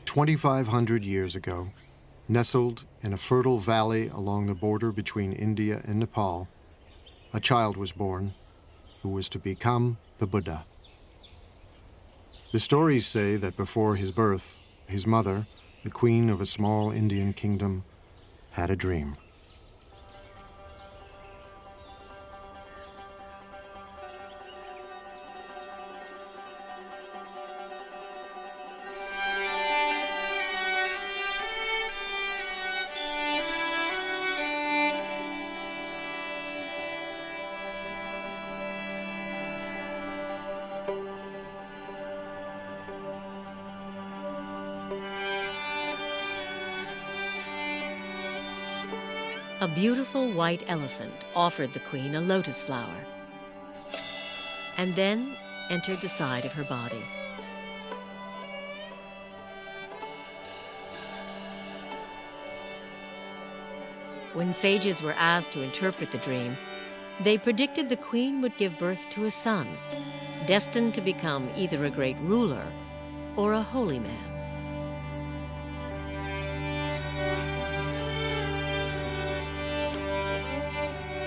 2,500 years ago, nestled in a fertile valley along the border between India and Nepal, a child was born who was to become the Buddha. The stories say that before his birth, his mother, the queen of a small Indian kingdom, had a dream. A beautiful white elephant offered the queen a lotus flower and then entered the side of her body. When sages were asked to interpret the dream, they predicted the queen would give birth to a son, destined to become either a great ruler or a holy man.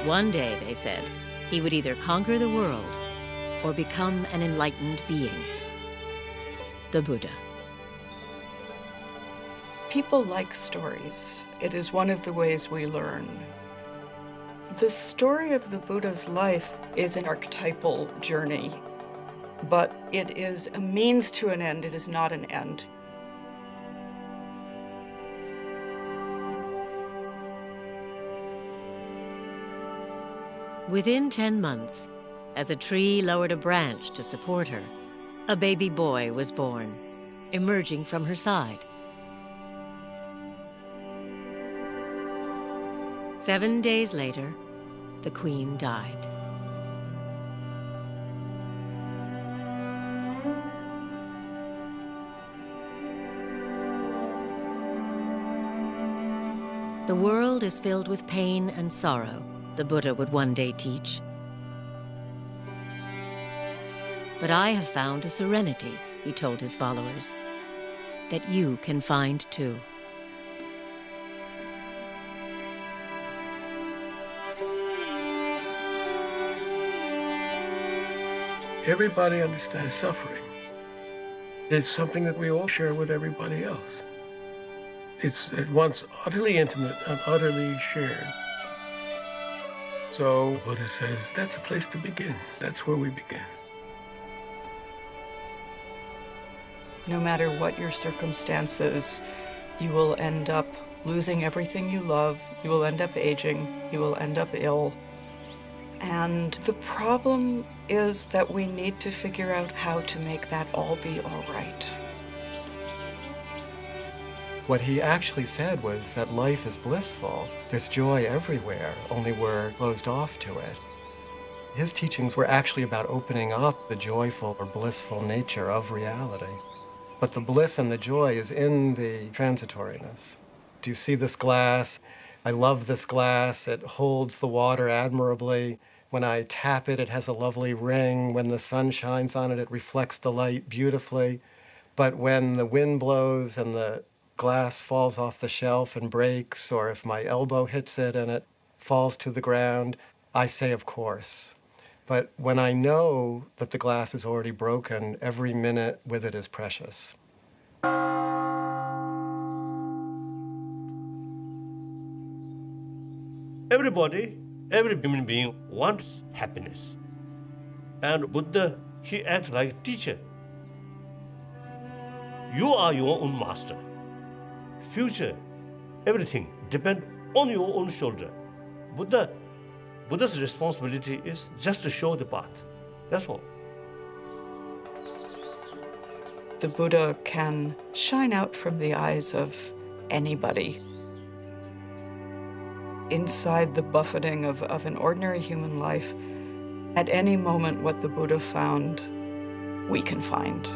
One day, they said, he would either conquer the world or become an enlightened being, the Buddha. People like stories. It is one of the ways we learn. The story of the Buddha's life is an archetypal journey, but it is a means to an end. It is not an end. Within 10 months, as a tree lowered a branch to support her, a baby boy was born, emerging from her side. 7 days later, the queen died. The world is filled with pain and sorrow, the Buddha would one day teach. But I have found a serenity, he told his followers, that you can find too. Everybody understands suffering. It's something that we all share with everybody else. It's at once utterly intimate and utterly shared. So Buddha says that's a place to begin. That's where we begin. No matter what your circumstances, you will end up losing everything you love. You will end up aging. You will end up ill. And the problem is that we need to figure out how to make that all be all right. What he actually said was that life is blissful. There's joy everywhere, only we're closed off to it. His teachings were actually about opening up the joyful or blissful nature of reality. But the bliss and the joy is in the transitoriness. Do you see this glass? I love this glass. It holds the water admirably. When I tap it, it has a lovely ring. When the sun shines on it, it reflects the light beautifully. But when the wind blows and the glass falls off the shelf and breaks, or if my elbow hits it and it falls to the ground, I say, of course. But when I know that the glass is already broken, every minute with it is precious. Everybody, every human being wants happiness. And Buddha, he acts like a teacher. You are your own master. Future, everything depends on your own shoulder. Buddha's responsibility is just to show the path. That's all. The Buddha can shine out from the eyes of anybody. Inside the buffeting of an ordinary human life, at any moment what the Buddha found, we can find.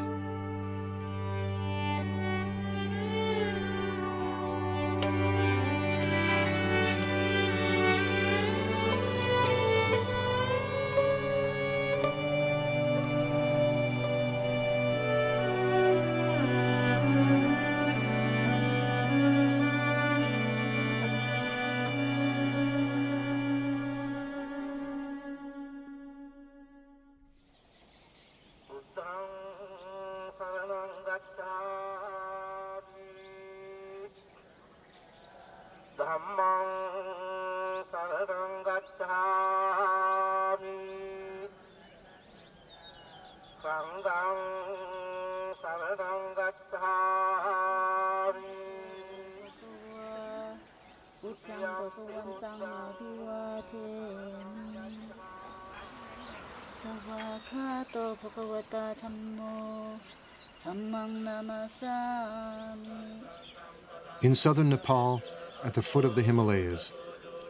In southern Nepal, at the foot of the Himalayas,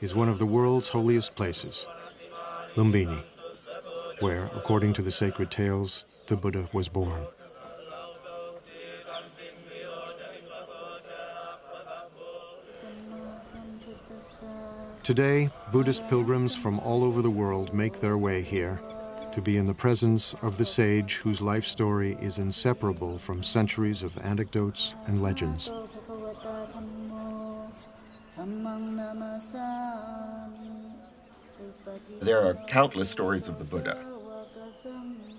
is one of the world's holiest places, Lumbini, where, according to the sacred tales, the Buddha was born. Today, Buddhist pilgrims from all over the world make their way here to be in the presence of the sage whose life story is inseparable from centuries of anecdotes and legends. There are countless stories of the Buddha.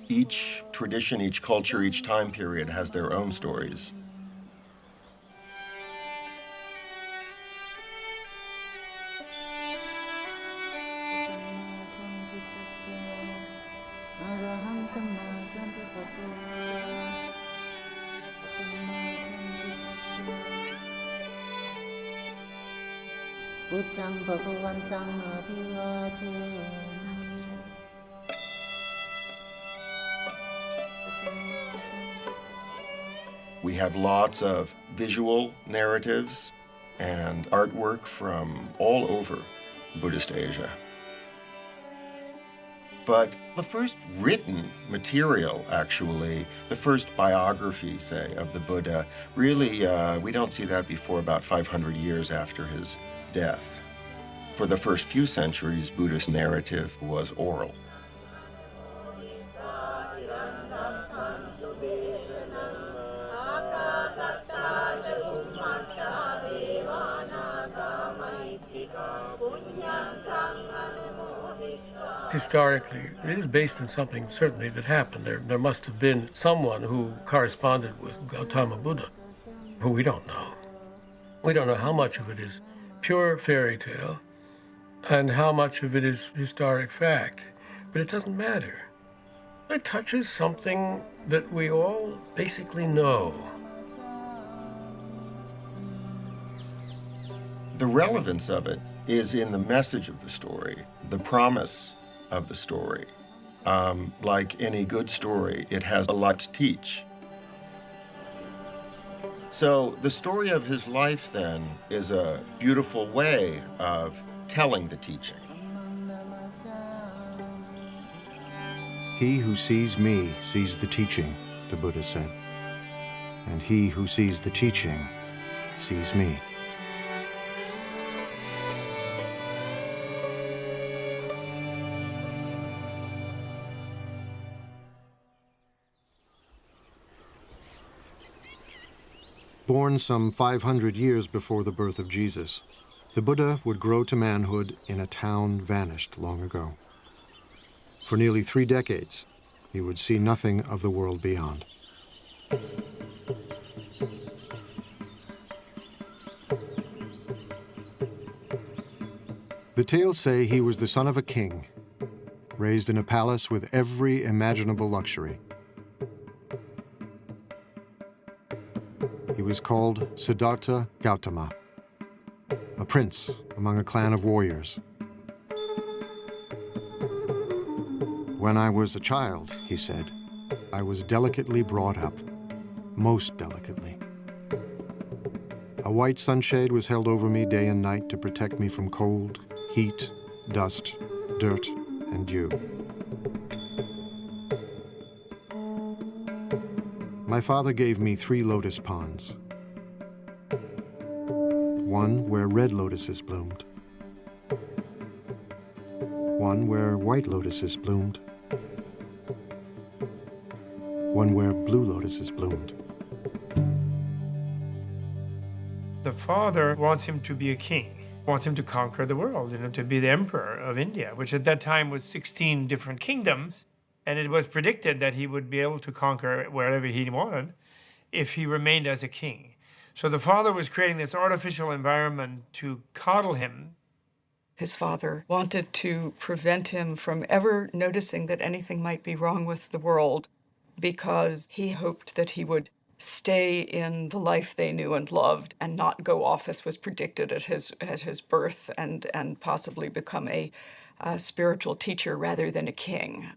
Each tradition, each culture, each time period has their own stories. We have lots of visual narratives and artwork from all over Buddhist Asia. But the first written material, actually, the first biography, say, of the Buddha, really, we don't see that before about 500 years after his death. For the first few centuries, Buddhist narrative was oral. Historically, it is based on something certainly that happened. There must have been someone who corresponded with Gautama Buddha, who we don't know. We don't know how much of it is pure fairy tale and how much of it is historic fact, but it doesn't matter. It touches something that we all basically know. The relevance of it is in the message of the story, the promise of the story. Like any good story, it has a lot to teach. So the story of his life, then, is a beautiful way of telling the teaching. He who sees me sees the teaching, the Buddha said. And he who sees the teaching sees me. Born some 500 years before the birth of Jesus, the Buddha would grow to manhood in a town vanished long ago. For nearly 3 decades, he would see nothing of the world beyond. The tales say he was the son of a king, raised in a palace with every imaginable luxury. He was called Siddhartha Gautama, a prince among a clan of warriors. When I was a child, he said, I was delicately brought up, most delicately. A white sunshade was held over me day and night to protect me from cold, heat, dust, dirt, and dew. My father gave me 3 lotus ponds. One where red lotuses bloomed. One where white lotuses bloomed. One where blue lotuses bloomed. The father wants him to be a king, wants him to conquer the world, to be the emperor of India, which at that time was 16 different kingdoms. And it was predicted that he would be able to conquer wherever he wanted if he remained as a king. So the father was creating this artificial environment to coddle him. His father wanted to prevent him from ever noticing that anything might be wrong with the world, because he hoped that he would stay in the life they knew and loved and not go off as was predicted at his birth and possibly become a spiritual teacher rather than a king.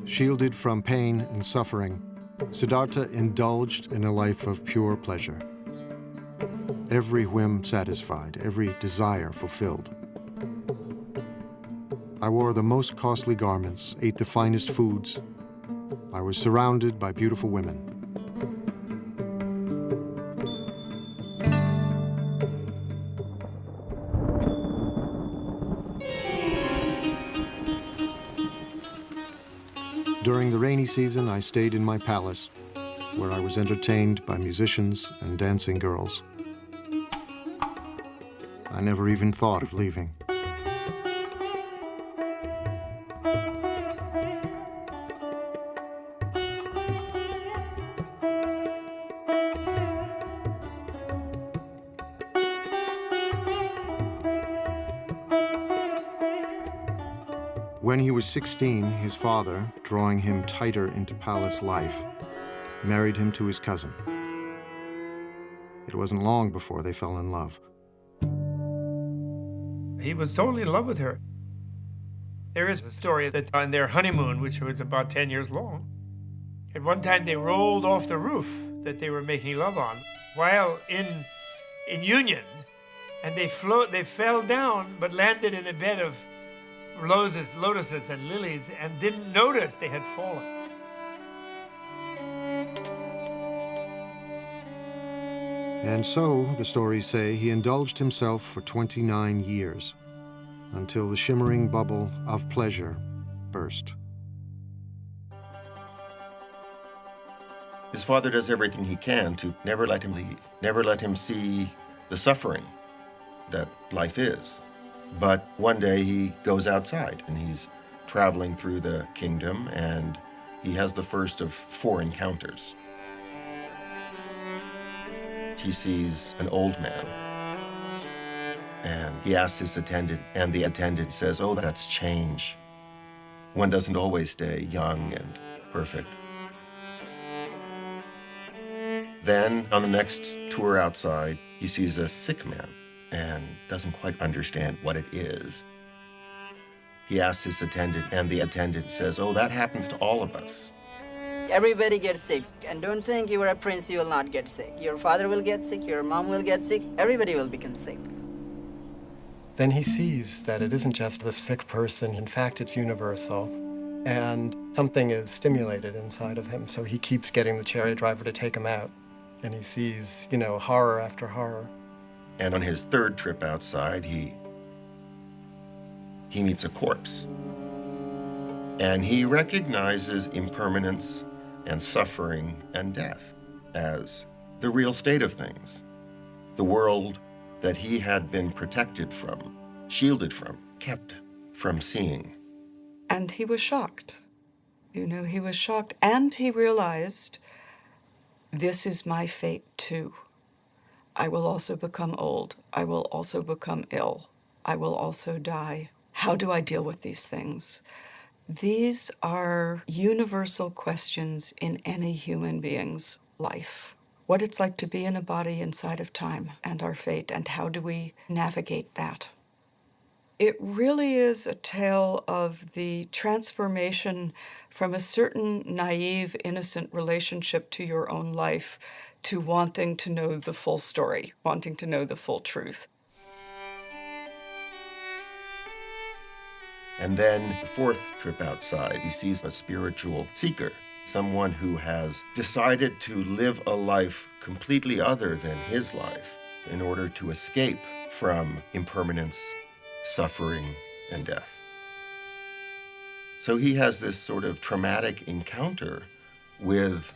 Shielded from pain and suffering, Siddhartha indulged in a life of pure pleasure. Every whim satisfied, every desire fulfilled. I wore the most costly garments, ate the finest foods. I was surrounded by beautiful women. During the rainy season, I stayed in my palace, where I was entertained by musicians and dancing girls. I never even thought of leaving. When he was 16, his father, drawing him tighter into palace life, married him to his cousin. It wasn't long before they fell in love. He was totally in love with her. There is a story that on their honeymoon, which was about 10 years long, at one time they rolled off the roof that they were making love on while in union, and they fell down but landed in a bed of lotuses and lilies and didn't notice they had fallen. And so, the stories say, he indulged himself for 29 years, until the shimmering bubble of pleasure burst. His father does everything he can to never let him leave, never let him see the suffering that life is. But one day he goes outside and he's traveling through the kingdom and he has the first of 4 encounters. He sees an old man and he asks his attendant, and the attendant says, "Oh, that's change. One doesn't always stay young and perfect." Then on the next tour outside, he sees a sick man and doesn't quite understand what it is. He asks his attendant, and the attendant says, "Oh, that happens to all of us." Everybody gets sick, and don't think you are a prince, you will not get sick. Your father will get sick, your mom will get sick, everybody will become sick. Then he sees that it isn't just the sick person, in fact, it's universal. And something is stimulated inside of him, so he keeps getting the chariot driver to take him out. And he sees, horror after horror. And on his 3rd trip outside, he meets a corpse. And he recognizes impermanence and suffering and death as the real state of things. The world that he had been protected from, shielded from, kept from seeing. And he was shocked. He was shocked. And he realized, this is my fate too. I will also become old. I will also become ill. I will also die. How do I deal with these things? These are universal questions in any human being's life. What it's like to be in a body inside of time and our fate, and how do we navigate that? It really is a tale of the transformation from a certain naive, innocent relationship to your own life to wanting to know the full story, wanting to know the full truth. And then the 4th trip outside, he sees a spiritual seeker, someone who has decided to live a life completely other than his life in order to escape from impermanence, suffering, and death. So he has this sort of traumatic encounter with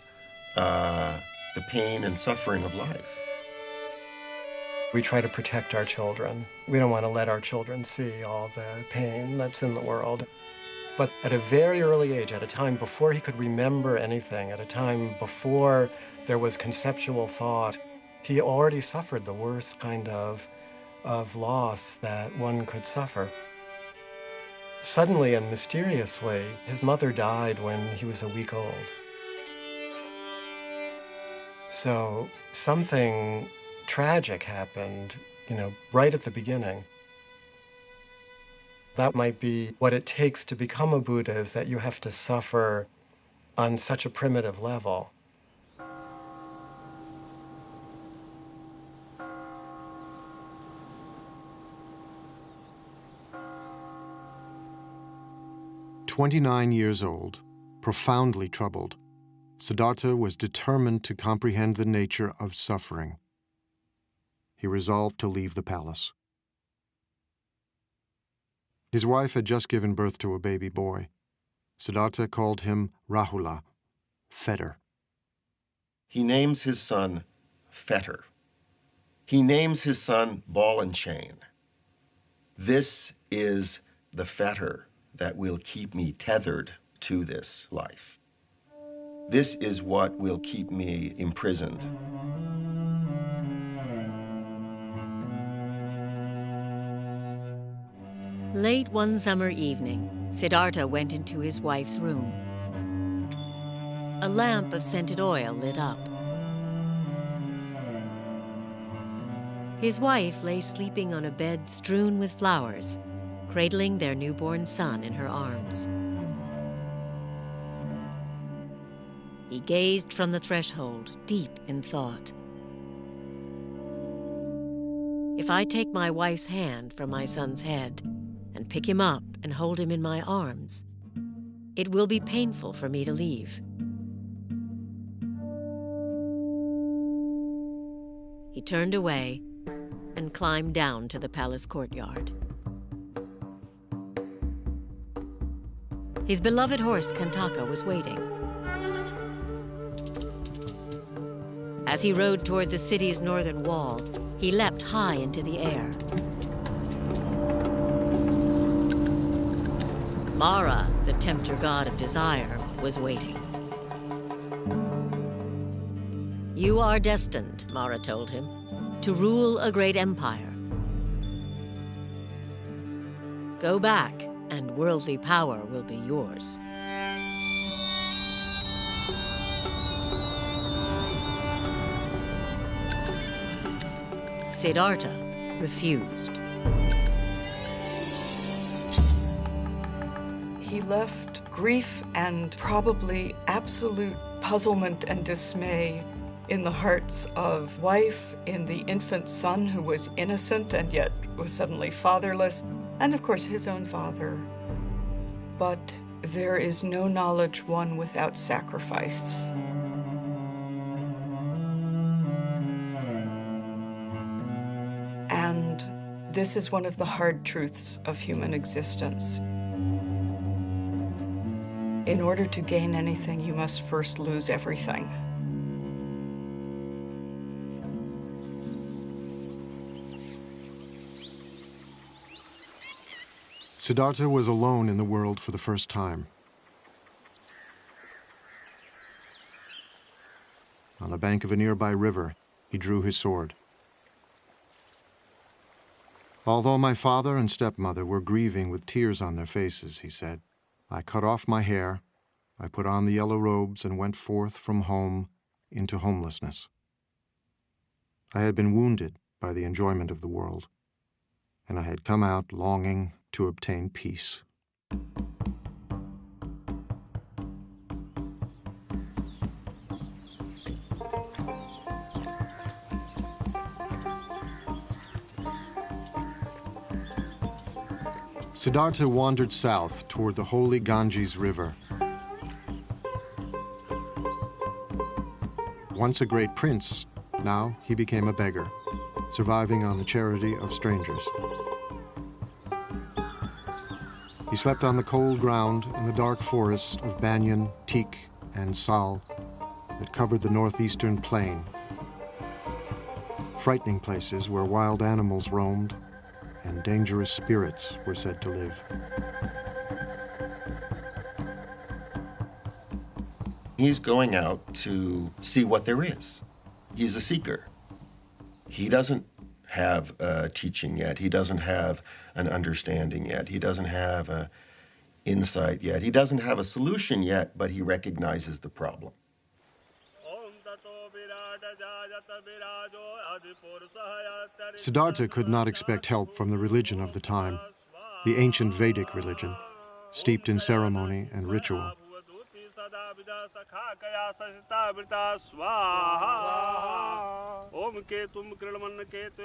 the pain and suffering of life. We try to protect our children. We don't want to let our children see all the pain that's in the world. But at a very early age, at a time before he could remember anything, at a time before there was conceptual thought, he already suffered the worst kind of loss that one could suffer. Suddenly and mysteriously, his mother died when he was a week old. So something tragic happened, right at the beginning. That might be what it takes to become a Buddha, is that you have to suffer on such a primitive level. "29 years old, profoundly troubled, Siddhartha was determined to comprehend the nature of suffering. He resolved to leave the palace. His wife had just given birth to a baby boy. Siddhartha called him Rahula, fetter. He names his son Fetter. He names his son Ball and Chain. This is the fetter that will keep me tethered to this life. This is what will keep me imprisoned. Late one summer evening, Siddhartha went into his wife's room. A lamp of scented oil lit up. His wife lay sleeping on a bed strewn with flowers, cradling their newborn son in her arms. He gazed from the threshold, deep in thought. If I take my wife's hand from my son's head and pick him up and hold him in my arms, it will be painful for me to leave. He turned away and climbed down to the palace courtyard. His beloved horse Kantaka was waiting. As he rode toward the city's northern wall, he leapt high into the air. Mara, the tempter god of desire, was waiting. You are destined, Mara told him, to rule a great empire. Go back, and worldly power will be yours. Siddhartha refused. He left grief and probably absolute puzzlement and dismay in the hearts of wife, in the infant son who was innocent and yet was suddenly fatherless, and of course his own father. But there is no knowledge won without sacrifice. And this is one of the hard truths of human existence. In order to gain anything, you must first lose everything. Siddhartha was alone in the world for the first time. On the bank of a nearby river, he drew his sword. Although my father and stepmother were grieving with tears on their faces, he said, I cut off my hair, I put on the yellow robes and went forth from home into homelessness. I had been wounded by the enjoyment of the world, and I had come out longing to obtain peace. Siddhartha wandered south toward the holy Ganges River. Once a great prince, now he became a beggar, surviving on the charity of strangers. He slept on the cold ground in the dark forests of banyan, teak, and sal that covered the northeastern plain, frightening places where wild animals roamed and dangerous spirits were said to live. He's going out to see what there is. He's a seeker. He doesn't have a teaching yet. He doesn't have an understanding yet. He doesn't have an insight yet. He doesn't have a solution yet, but he recognizes the problem. Siddhartha could not expect help from the religion of the time, the ancient Vedic religion, steeped in ceremony and ritual.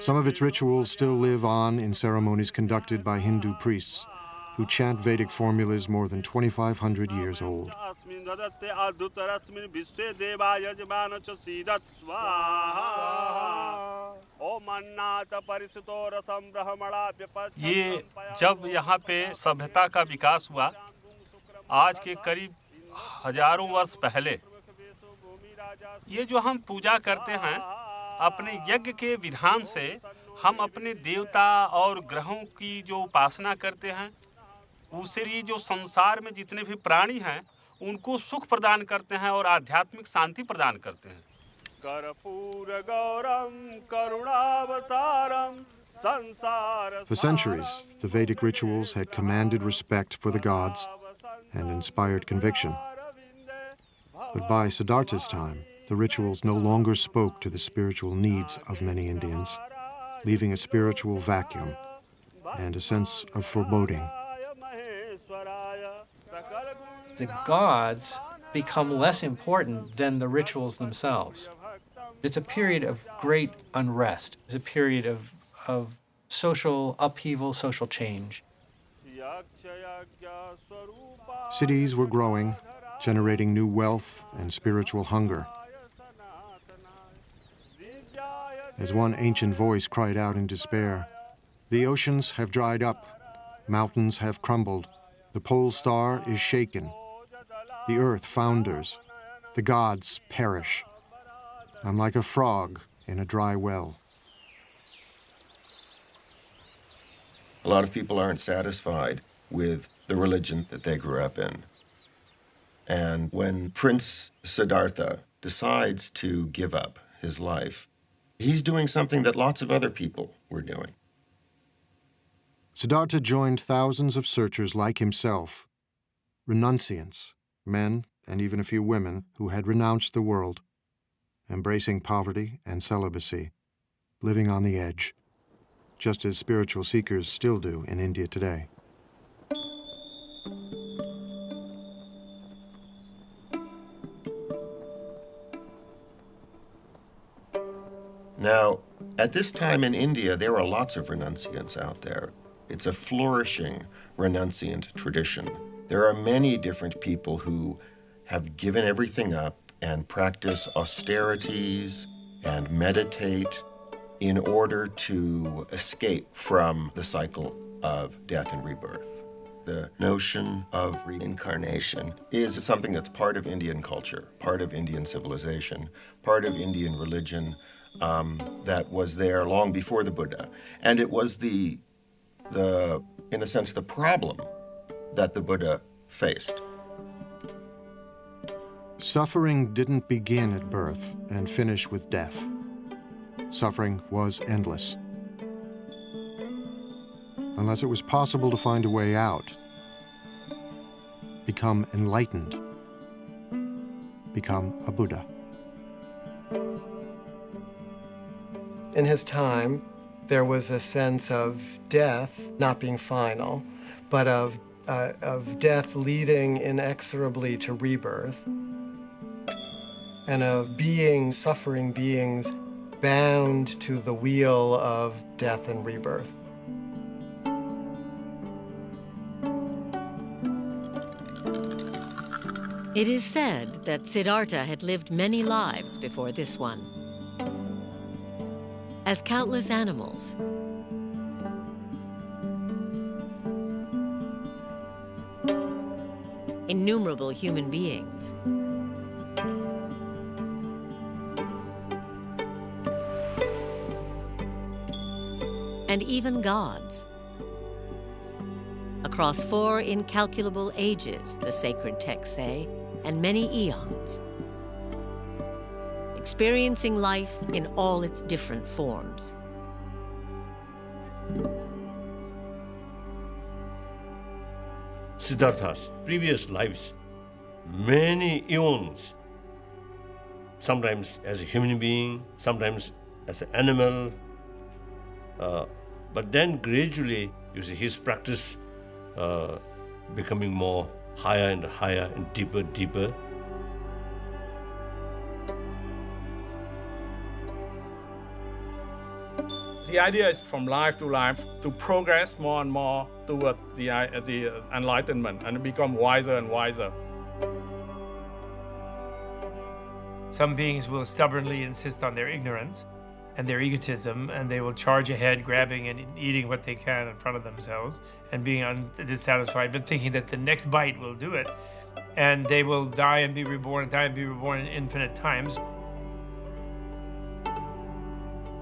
Some of its rituals still live on in ceremonies conducted by Hindu priests who chant Vedic formulas more than 2,500 years old. ये जब यहाँ पे सभ्यता का विकास हुआ, आज के करीब हजारों वर्ष पहले, ये जो हम पूजा करते हैं, अपने यज्ञ के विधान से हम अपने देवता और ग्रहों की जो उपासना करते हैं, उससे ये जो संसार में जितने भी प्राणी हैं, उनको सुख प्रदान करते हैं और आध्यात्मिक शांति प्रदान करते हैं। For centuries, the Vedic rituals had commanded respect for the gods and inspired conviction. But by Siddhartha's time, the rituals no longer spoke to the spiritual needs of many Indians, leaving a spiritual vacuum and a sense of foreboding. The gods become less important than the rituals themselves. It's a period of great unrest. It's a period of social upheaval, social change. Cities were growing, generating new wealth and spiritual hunger. As one ancient voice cried out in despair, "The oceans have dried up, mountains have crumbled, the pole star is shaken, the earth founders, the gods perish. I'm like a frog in a dry well." A lot of people aren't satisfied with the religion that they grew up in. And when Prince Siddhartha decides to give up his life, he's doing something that lots of other people were doing. Siddhartha joined thousands of searchers like himself, renunciants, men and even a few women who had renounced the world, embracing poverty and celibacy, living on the edge, just as spiritual seekers still do in India today. Now, at this time in India, there are lots of renunciants out there. It's a flourishing renunciant tradition. There are many different people who have given everything up and practice austerities and meditate in order to escape from the cycle of death and rebirth. The notion of reincarnation is something that's part of Indian culture, part of Indian civilization, part of Indian religion, that was there long before the Buddha. And it was in a sense, the problem that the Buddha faced. Suffering didn't begin at birth and finish with death. Suffering was endless. Unless it was possible to find a way out, become enlightened, become a Buddha. In his time, there was a sense of death not being final, but of death leading inexorably to rebirth, and of suffering beings bound to the wheel of death and rebirth. It is said that Siddhartha had lived many lives before this one. As countless animals, innumerable human beings, and even gods. Across 4 incalculable ages, the sacred texts say, and many eons. experiencing life in all its different forms. Siddhartha's previous lives, many eons, sometimes as a human being, sometimes as an animal, but then gradually, you see his practice becoming more higher and higher and deeper, deeper. The idea is from life to life to progress more and more toward the enlightenment and become wiser and wiser. Some beings will stubbornly insist on their ignorance and their egotism, and they will charge ahead, grabbing and eating what they can in front of themselves and being dissatisfied, but thinking that the next bite will do it. And they will die and be reborn, die and be reborn in infinite times.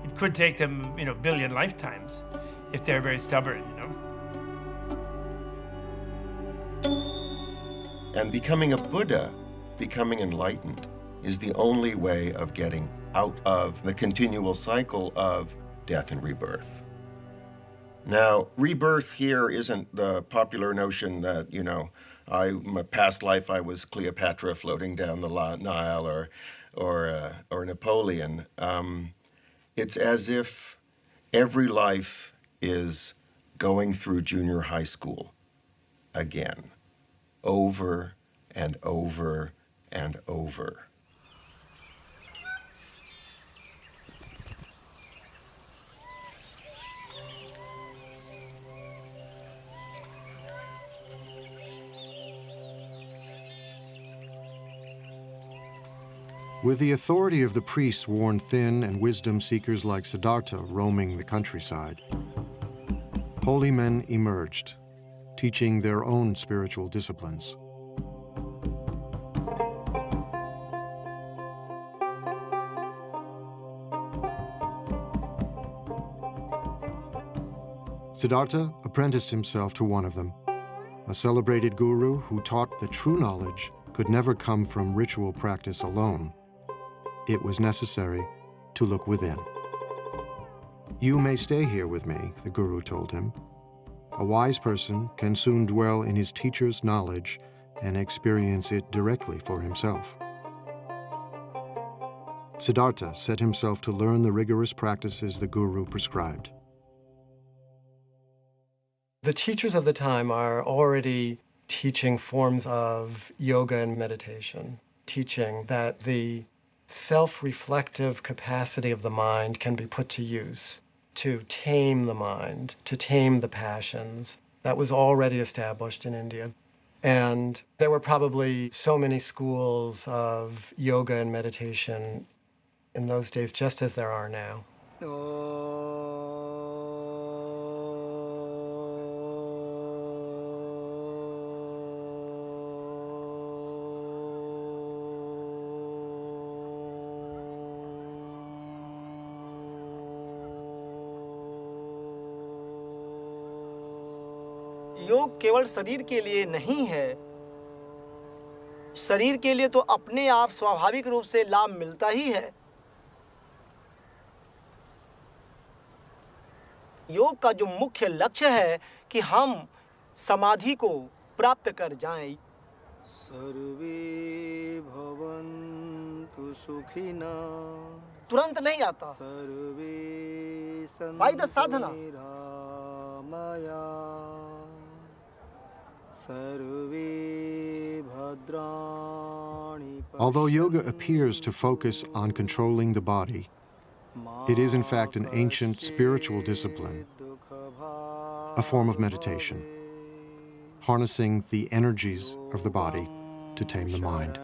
It could take them, billion lifetimes if they're very stubborn, And becoming a Buddha, becoming enlightened, is the only way of getting out of the continual cycle of death and rebirth. Now, rebirth here isn't the popular notion that, my past life I was Cleopatra floating down the Nile or Napoleon. It's as if every life is going through junior high school again, over and over and over. With the authority of the priests worn thin and wisdom seekers like Siddhartha roaming the countryside, holy men emerged, teaching their own spiritual disciplines. Siddhartha apprenticed himself to one of them, a celebrated guru who taught that true knowledge could never come from ritual practice alone. It was necessary to look within. "You may stay here with me," the guru told him. "A wise person can soon dwell in his teacher's knowledge and experience it directly for himself." Siddhartha set himself to learn the rigorous practices the guru prescribed. The teachers of the time are already teaching forms of yoga and meditation, teaching that the self-reflective capacity of the mind can be put to use to tame the mind, to tame the passions. That was already established in India. And there were probably so many schools of yoga and meditation in those days, just as there are now. योग केवल शरीर के लिए नहीं है। शरीर के लिए तो अपने आप स्वाभाविक रूप से लाभ मिलता ही है। योग का जो मुख्य लक्ष्य है कि हम समाधि को प्राप्त कर जाएं। सर्वे भवन्तु सुखिना तुरंत नहीं आता। सर्वे by the Sadhana. Although yoga appears to focus on controlling the body, it is in fact an ancient spiritual discipline, a form of meditation, harnessing the energies of the body to tame the mind.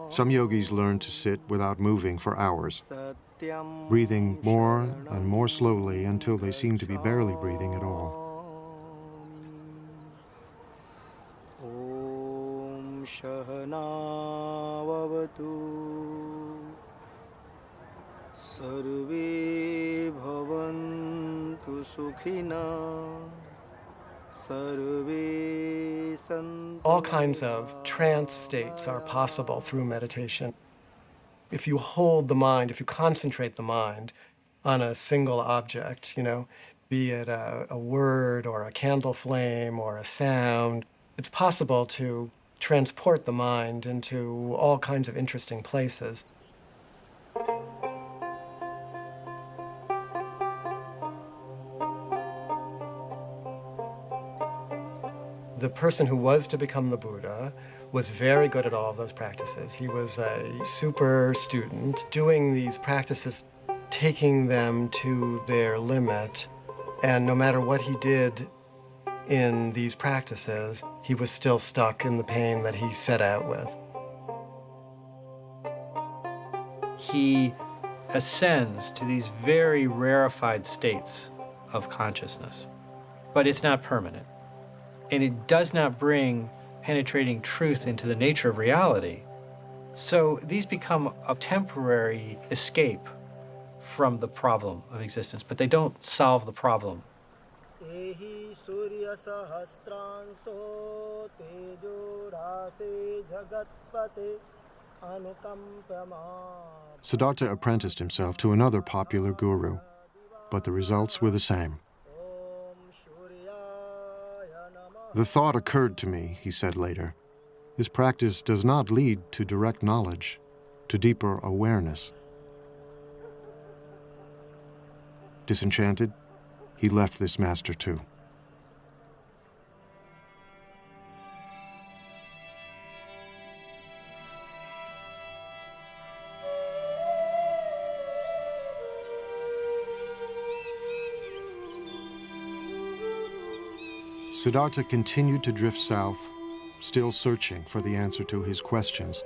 Some yogis learn to sit without moving for hours, breathing more and more slowly until they seem to be barely breathing at all. Sarve bhavantu All kinds of trance states are possible through meditation. If you hold the mind, if you concentrate the mind on a single object, be it a word or a candle flame or a sound, it's possible to transport the mind into all kinds of interesting places. The person who was to become the Buddha was very good at all of those practices. He was a super student, doing these practices, taking them to their limit, and no matter what he did in these practices, he was still stuck in the pain that he set out with. He ascends to these very rarefied states of consciousness, but it's not permanent. And it does not bring penetrating truth into the nature of reality. So these become a temporary escape from the problem of existence, but they don't solve the problem. Siddhartha apprenticed himself to another popular guru, but the results were the same. The thought occurred to me, he said later, this practice does not lead to direct knowledge, to deeper awareness. Disenchanted, he left this master too. Siddhartha continued to drift south, still searching for the answer to his questions.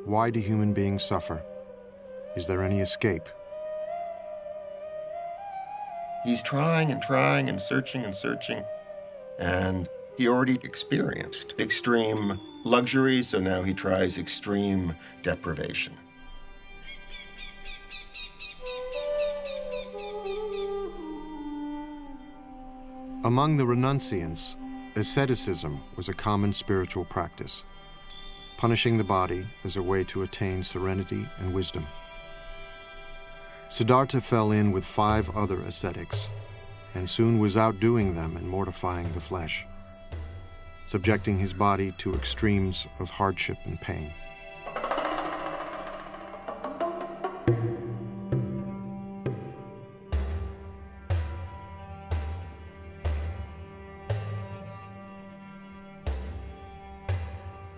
Why do human beings suffer? Is there any escape? He's trying and trying and searching, and he already experienced extreme luxury, so now he tries extreme deprivation. Among the renunciants, asceticism was a common spiritual practice, punishing the body as a way to attain serenity and wisdom. Siddhartha fell in with 5 other ascetics, and soon was outdoing them in mortifying the flesh, subjecting his body to extremes of hardship and pain.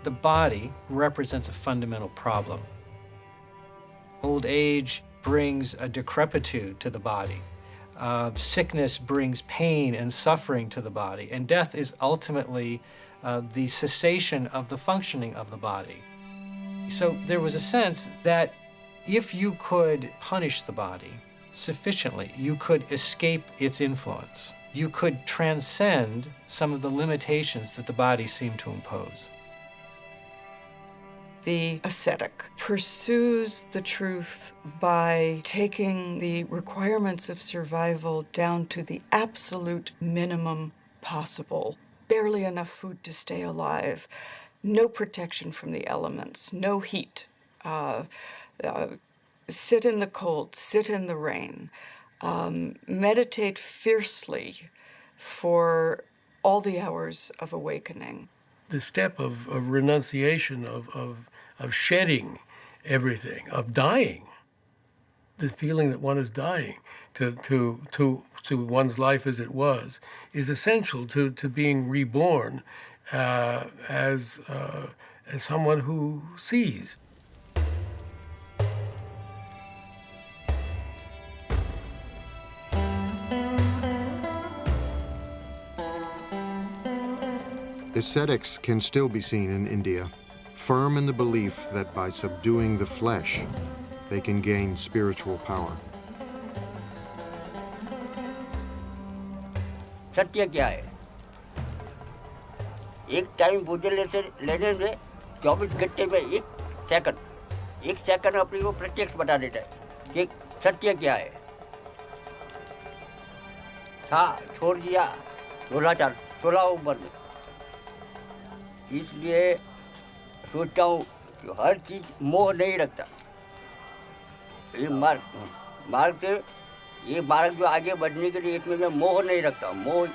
The body represents a fundamental problem. Old age brings a decrepitude to the body. Sickness brings pain and suffering to the body. And death is ultimately the cessation of the functioning of the body. So there was a sense that if you could punish the body sufficiently, you could escape its influence. You could transcend some of the limitations that the body seemed to impose. The ascetic pursues the truth by taking the requirements of survival down to the absolute minimum possible. Barely enough food to stay alive, no protection from the elements, no heat. Sit in the cold, sit in the rain. Meditate fiercely for all the hours of awakening. The step of renunciation, of shedding everything, of dying, the feeling that one is dying to one's life as it was, is essential to being reborn as someone who sees. Ascetics can still be seen in India, firm in the belief that by subduing the flesh, they can gain spiritual power. सत्य क्या है? एक time बुझने से लेने में 24 घंटे में एक सेकंड अपने को प्रत्यक्ष बता देता है कि सत्य क्या है. था छोड़ दिया 16 उम्र में। इसलिए सोचता हूँ कि हर चीज मोह नहीं रखता। ये मार्ग से ये मार्ग जो आगे बढ़ने के लिए इसमें मैं मोह नहीं रखता। मोह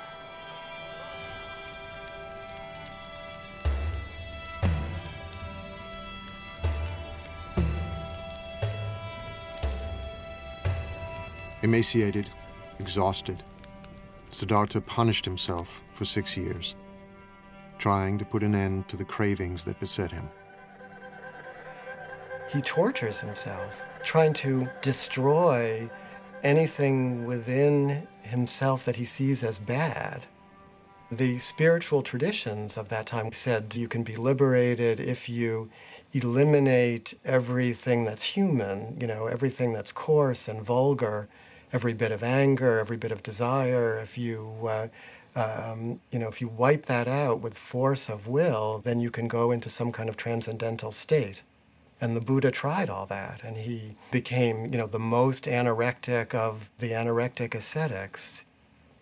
Emaciated, exhausted, Siddhartha punished himself for 6 years, trying to put an end to the cravings that beset him. He tortures himself, trying to destroy anything within himself that he sees as bad. The spiritual traditions of that time said you can be liberated if you eliminate everything that's human, everything that's coarse and vulgar, every bit of anger, every bit of desire. If you wipe that out with force of will, then you can go into some kind of transcendental state. And the Buddha tried all that, and he became, the most anorectic of the anorectic ascetics.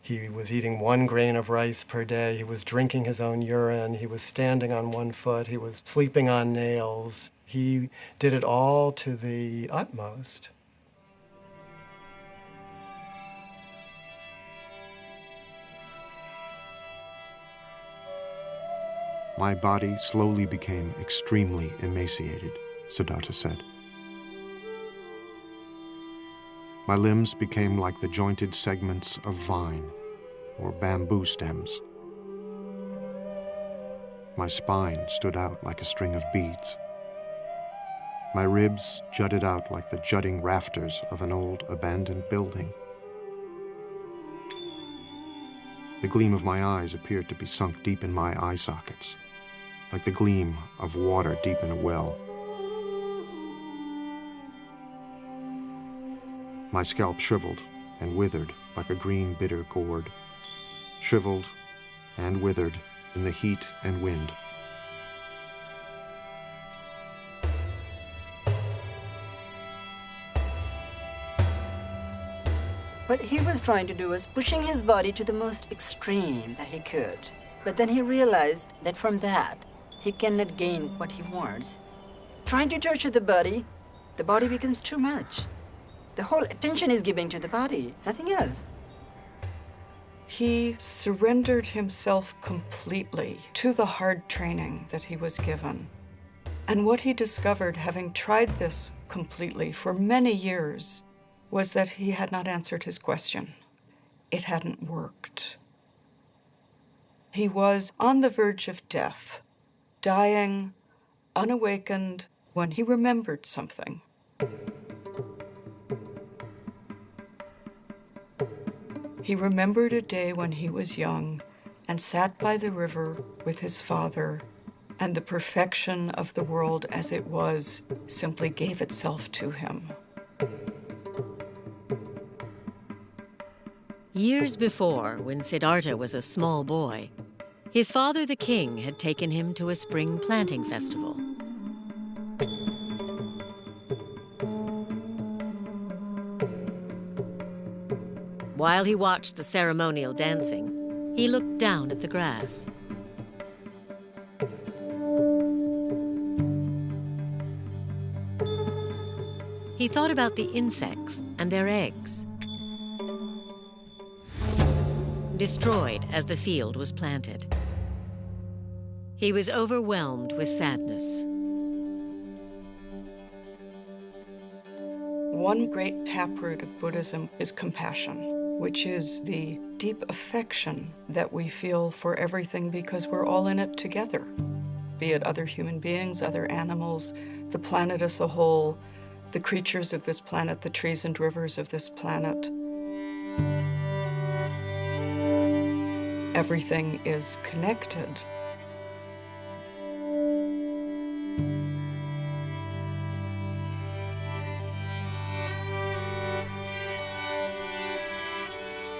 He was eating 1 grain of rice per day. He was drinking his own urine. He was standing on 1 foot. He was sleeping on nails. He did it all to the utmost. My body slowly became extremely emaciated, Siddhartha said. My limbs became like the jointed segments of vine or bamboo stems. My spine stood out like a string of beads. My ribs jutted out like the jutting rafters of an old abandoned building. The gleam of my eyes appeared to be sunk deep in my eye sockets, like the gleam of water deep in a well. My scalp shriveled and withered like a green bitter gourd, shriveled and withered in the heat and wind. What he was trying to do was pushing his body to the most extreme that he could. But then he realized that from that, he cannot gain what he wants. Trying to torture the body becomes too much. The whole attention is given to the body, nothing else. He surrendered himself completely to the hard training that he was given. And what he discovered, having tried this completely for many years, was that he had not answered his question. It hadn't worked. He was on the verge of death, dying, unawakened, when he remembered something. He remembered a day when he was young and sat by the river with his father, and the perfection of the world as it was simply gave itself to him. Years before, when Siddhartha was a small boy, his father, the king, had taken him to a spring planting festival. While he watched the ceremonial dancing, he looked down at the grass. He thought about the insects and their eggs, destroyed as the field was planted. He was overwhelmed with sadness. One great taproot of Buddhism is compassion, which is the deep affection that we feel for everything because we're all in it together, be it other human beings, other animals, the planet as a whole, the creatures of this planet, the trees and rivers of this planet. Everything is connected.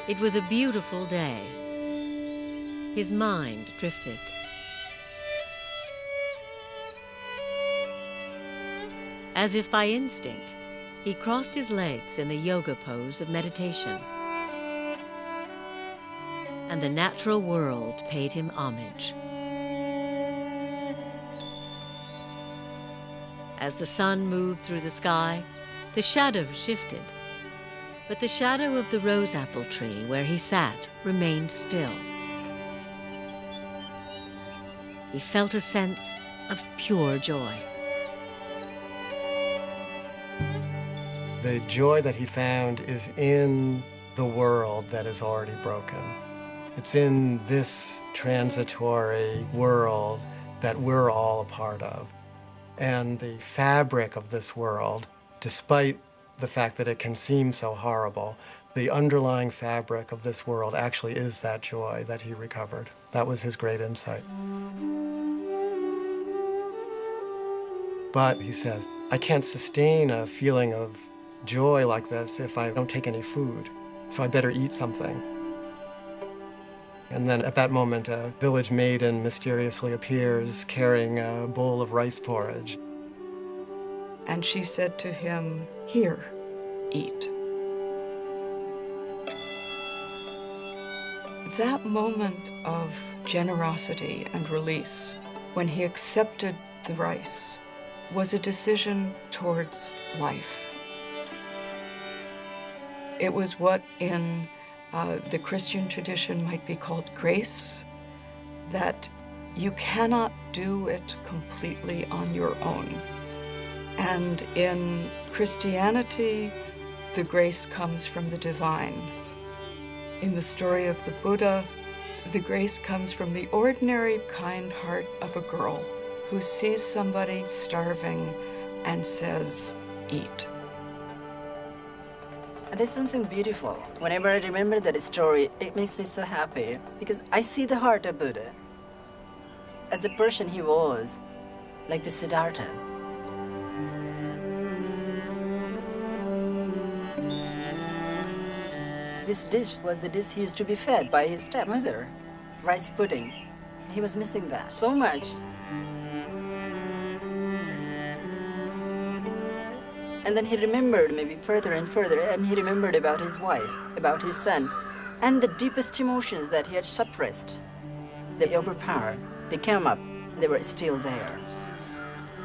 It was a beautiful day. His mind drifted. As if by instinct, he crossed his legs in the yoga pose of meditation. and the natural world paid him homage. As the sun moved through the sky, the shadows shifted, but the shadow of the rose apple tree where he sat remained still. He felt a sense of pure joy. The joy that he found is in the world that is already broken. It's in this transitory world that we're all a part of. And the fabric of this world, despite the fact that it can seem so horrible, the underlying fabric of this world actually is that joy that he recovered. That was his great insight. But, he says, I can't sustain a feeling of joy like this if I don't take any food, so I better eat something. And then at that moment, a village maiden mysteriously appears carrying a bowl of rice porridge. And she said to him, "Here, eat." That moment of generosity and release, when he accepted the rice, was a decision towards life. It was what in the Christian tradition might be called grace, that you cannot do it completely on your own. And in Christianity, the grace comes from the divine. In the story of the Buddha, the grace comes from the ordinary kind heart of a girl who sees somebody starving and says, "Eat." There's something beautiful. Whenever I remember that story, it makes me so happy because I see the heart of Buddha as the person he was, like the Siddhartha. This dish was the dish he used to be fed by his stepmother, rice pudding. He was missing that so much. And then he remembered maybe further and further, and he remembered about his wife, about his son, and the deepest emotions that he had suppressed. They overpowered. They came up, and they were still there.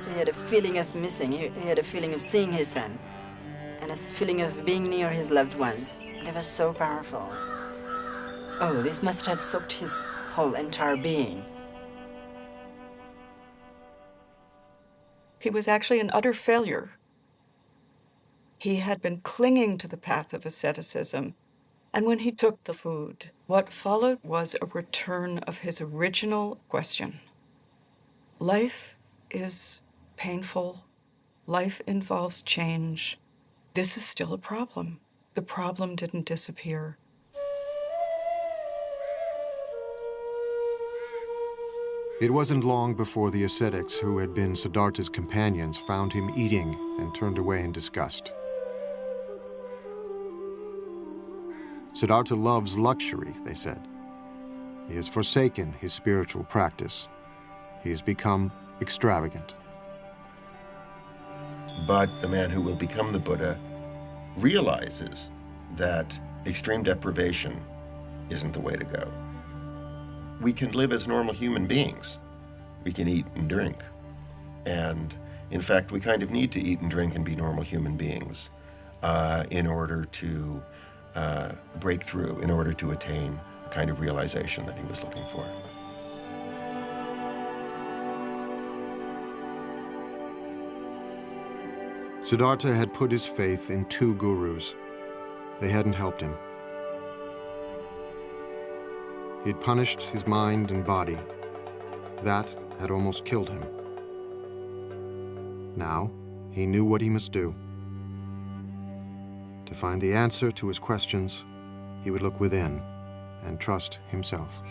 He had a feeling of missing. He had a feeling of seeing his son, and a feeling of being near his loved ones. They were so powerful. Oh, this must have soaked his whole entire being. He was actually an utter failure. He had been clinging to the path of asceticism, and when he took the food, what followed was a return of his original question. Life is painful. Life involves change. This is still a problem. The problem didn't disappear. It wasn't long before the ascetics who had been Siddhartha's companions found him eating and turned away in disgust. Siddhartha loves luxury, they said. He has forsaken his spiritual practice. He has become extravagant. But the man who will become the Buddha realizes that extreme deprivation isn't the way to go. We can live as normal human beings. We can eat and drink. And in fact, we kind of need to eat and drink and be normal human beings in order to break through, in order to attain the kind of realization that he was looking for. Siddhartha had put his faith in 2 gurus. They hadn't helped him. He had punished his mind and body. That had almost killed him. Now, he knew what he must do. To find the answer to his questions, he would look within and trust himself.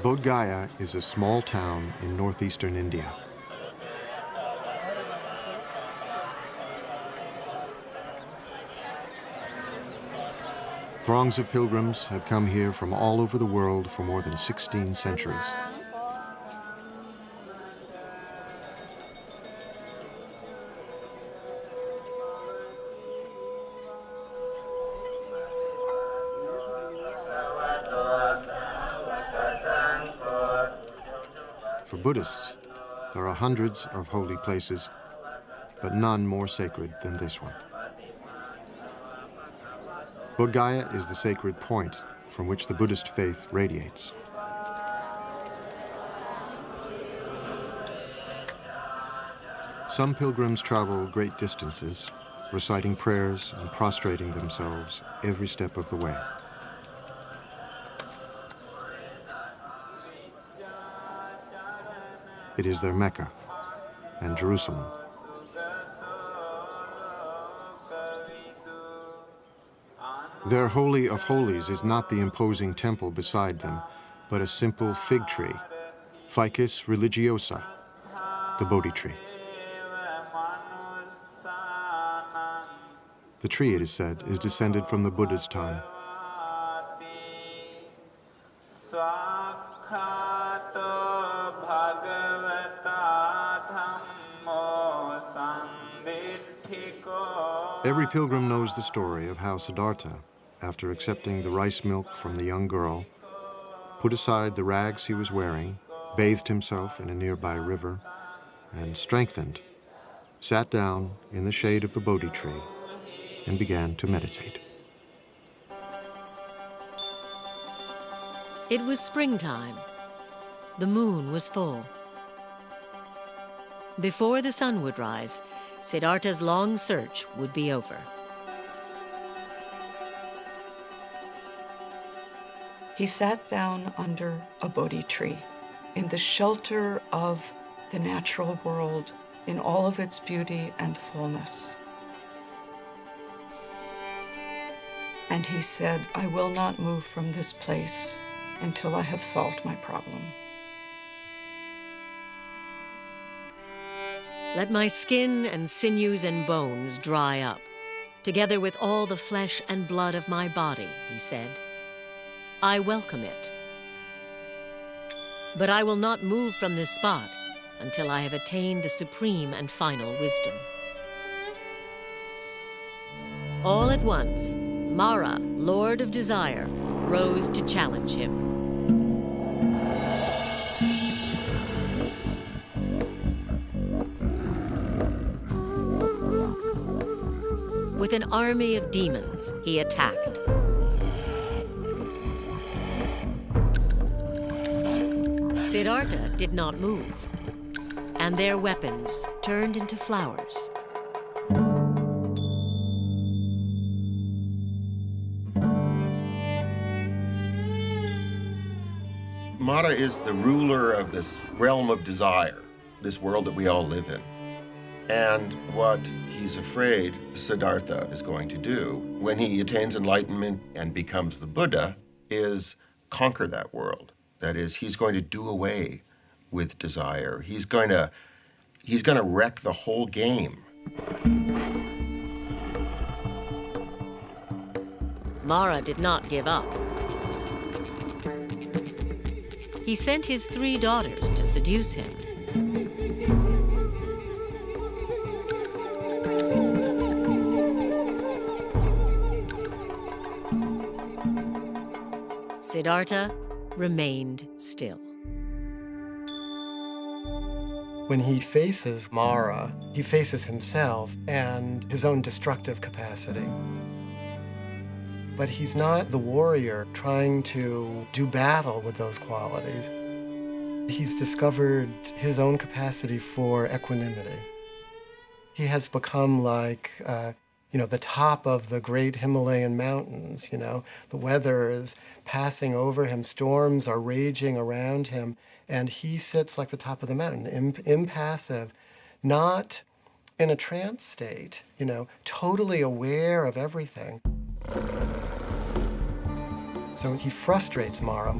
Bodh Gaya is a small town in northeastern India. Throngs of pilgrims have come here from all over the world for more than 16 centuries. For Buddhists, there are hundreds of holy places, but none more sacred than this one. Bodh Gaya is the sacred point from which the Buddhist faith radiates. Some pilgrims travel great distances, reciting prayers and prostrating themselves every step of the way. It is their Mecca and Jerusalem. Their Holy of Holies is not the imposing temple beside them, but a simple fig tree, Ficus religiosa, the Bodhi tree. The tree, it is said, is descended from the Buddha's time. Every pilgrim knows the story of how Siddhartha, after accepting the rice milk from the young girl, put aside the rags he was wearing, bathed himself in a nearby river, and strengthened, sat down in the shade of the Bodhi tree and began to meditate. It was springtime. The moon was full. Before the sun would rise, Siddhartha's long search would be over. He sat down under a Bodhi tree in the shelter of the natural world in all of its beauty and fullness. And he said, I will not move from this place until I have solved my problem. Let my skin and sinews and bones dry up, together with all the flesh and blood of my body, he said. I welcome it. But I will not move from this spot until I have attained the supreme and final wisdom. All at once, Mara, Lord of Desire, rose to challenge him. With an army of demons, he attacked. Siddhartha did not move, and their weapons turned into flowers. Mara is the ruler of this realm of desire, this world that we all live in. And what he's afraid Siddhartha is going to do when he attains enlightenment and becomes the Buddha is conquer that world. That is, he's going to do away with desire. He's going to wreck the whole game. Mara did not give up. He sent his 3 daughters to seduce him. Siddhartha remained still. When he faces Mara, he faces himself and his own destructive capacity. But he's not the warrior trying to do battle with those qualities. He's discovered his own capacity for equanimity. He has become like, the top of the great Himalayan mountains, The weather is passing over him, storms are raging around him, and he sits like the top of the mountain, impassive, not in a trance state, totally aware of everything. So he frustrates Mara.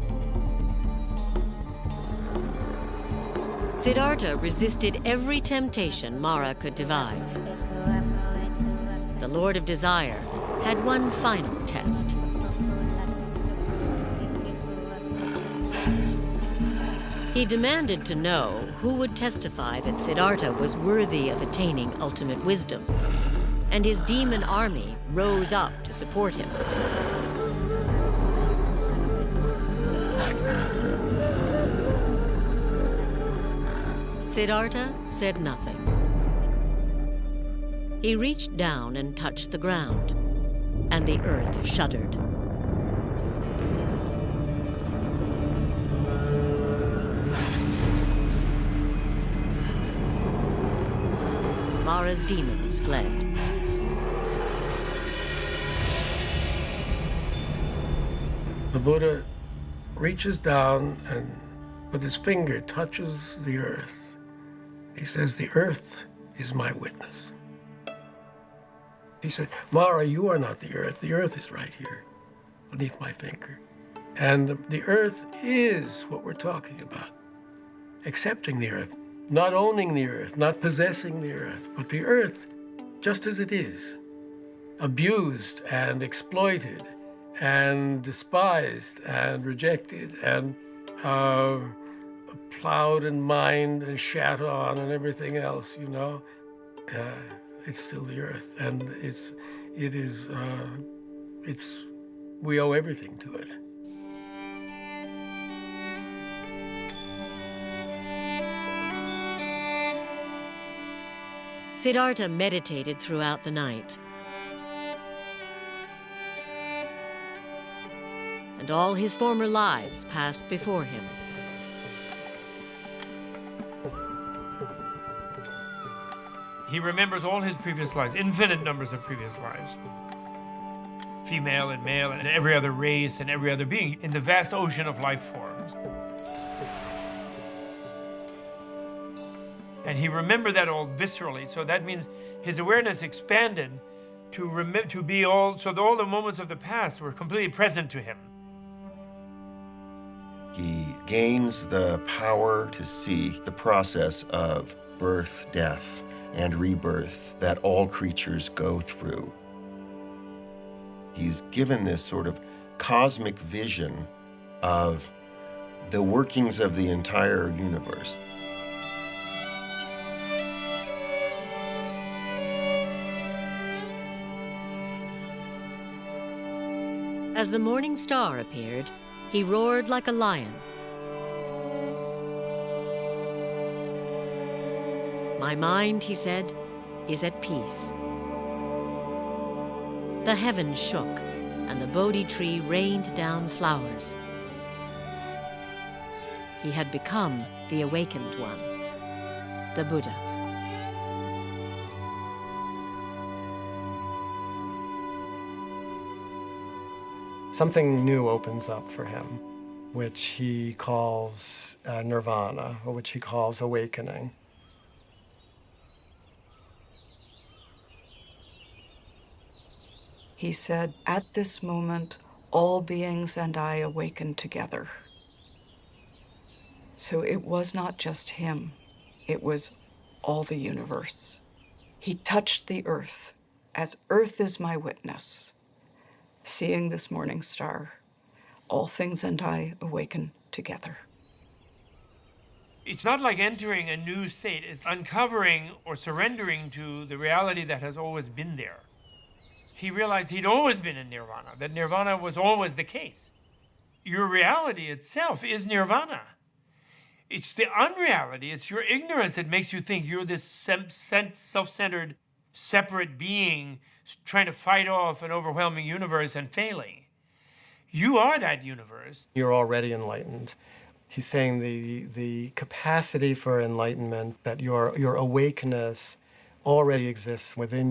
Siddhartha resisted every temptation Mara could devise. The Lord of Desire had one final test. He demanded to know who would testify that Siddhartha was worthy of attaining ultimate wisdom, and his demon army rose up to support him. Siddhartha said nothing. He reached down and touched the ground, and the earth shuddered. Mara's demons fled. The Buddha reaches down and with his finger touches the earth. He says, "The earth is my witness." He said, "Mara, you are not the earth. The earth is right here, beneath my finger. And the earth is what we're talking about. Accepting the earth, not owning the earth, not possessing the earth, but the earth just as it is, abused and exploited and despised and rejected and plowed and mined and shat on and everything else, you know. It's still the earth, and we owe everything to it." Siddhartha meditated throughout the night, and all his former lives passed before him. He remembers all his previous lives, infinite numbers of previous lives. Female and male and every other race and every other being in the vast ocean of life forms. And he remembered that all viscerally, so that means his awareness expanded to be all, so that all the moments of the past were completely present to him. He gains the power to see the process of birth, death, and rebirth that all creatures go through. He's given this sort of cosmic vision of the workings of the entire universe. As the morning star appeared, he roared like a lion. "My mind," he said, "is at peace." The heavens shook, and the Bodhi tree rained down flowers. He had become the awakened one, the Buddha. Something new opens up for him, which he calls nirvana, or which he calls awakening. He said, "At this moment, all beings and I awakened together." So it was not just him, it was all the universe. He touched the earth, as earth is my witness. Seeing this morning star, all things and I awaken together. It's not like entering a new state, it's uncovering or surrendering to the reality that has always been there. He realized he'd always been in nirvana, that nirvana was always the case. Your reality itself is nirvana. It's the unreality, it's your ignorance that makes you think you're this self-centered, separate being trying to fight off an overwhelming universe and failing. You are that universe. You're already enlightened. He's saying the capacity for enlightenment, that your awakeness already exists within you.